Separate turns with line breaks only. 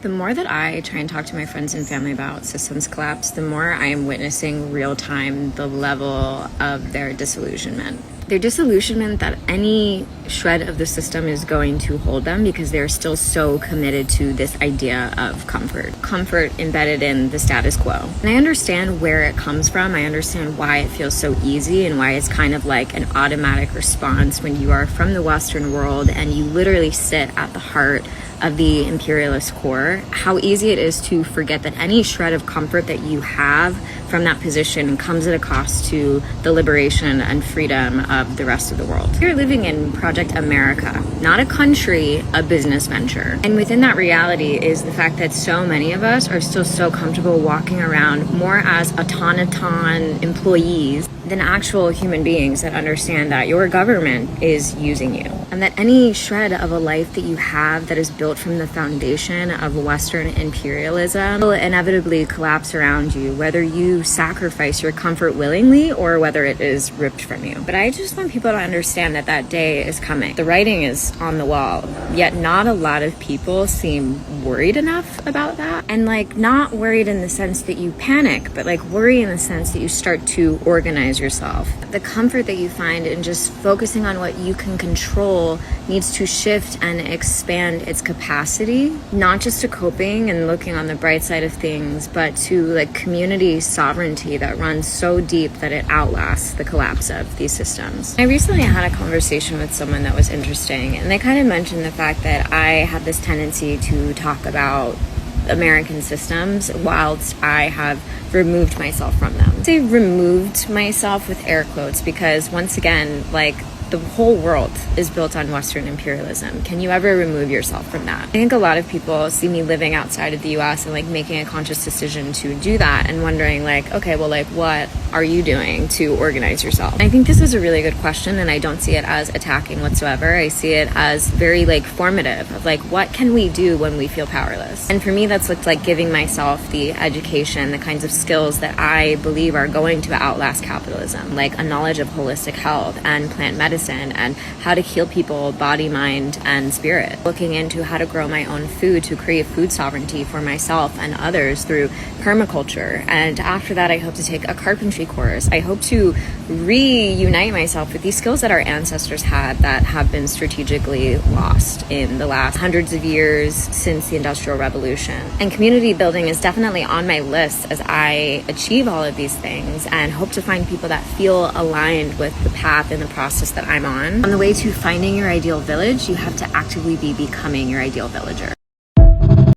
The more that I try and talk to my friends and family about systems collapse, the more I am witnessing real time the level of their disillusionment. Their disillusionment that any shred of the system is going to hold them because they're still so committed to this idea of comfort embedded in the status quo. And I understand where it comes from. I understand why it feels so easy and why it's kind of like an automatic response when you are from the Western world and you literally sit at the heart of the imperialist core, how easy it is to forget that any shred of comfort that you have from that position comes at a cost to the liberation and freedom of the rest of the world. You're living in Project America, not a country, a business venture. And within that reality is the fact that so many of us are still so comfortable walking around more as automaton employees than actual human beings that understand that your government is using you. And that any shred of a life that you have that is built from the foundation of Western imperialism will inevitably collapse around you, whether you sacrifice your comfort willingly or whether it is ripped from you. But I just want people to understand that that day is coming. The writing is on the wall, yet not a lot of people seem worried enough about that. And like, not worried in the sense that you panic, but like worry in the sense that you start to organize yourself. The comfort that you find in just focusing on what you can control needs to shift and expand its capacity, not just to coping and looking on the bright side of things, but to like community sovereignty that runs so deep that it outlasts the collapse of these systems. I recently had a conversation with someone that was interesting, and they kind of mentioned the fact that I have this tendency to talk about American systems whilst I have removed myself from them. I say removed myself with air quotes because once again, like, the whole world is built on Western imperialism. Can you ever remove yourself from that? I think a lot of people see me living outside of the US and like making a conscious decision to do that and wondering like, okay, well, like, what are you doing to organize yourself? And I think this is a really good question, and I don't see it as attacking whatsoever. I see it as very like formative of like, what can we do when we feel powerless? And for me, that's looked like giving myself the education, the kinds of skills that I believe are going to outlast capitalism, like a knowledge of holistic health and plant medicine and how to heal people, body, mind, and spirit. Looking into how to grow my own food to create food sovereignty for myself and others through permaculture. And after that, I hope to take a carpentry course. I hope to reunite myself with these skills that our ancestors had that have been strategically lost in the last hundreds of years since the Industrial Revolution. And community building is definitely on my list as I achieve all of these things and hope to find people that feel aligned with the path and the process that I'm on. On the way to finding your ideal village, you have to actively be becoming your ideal villager.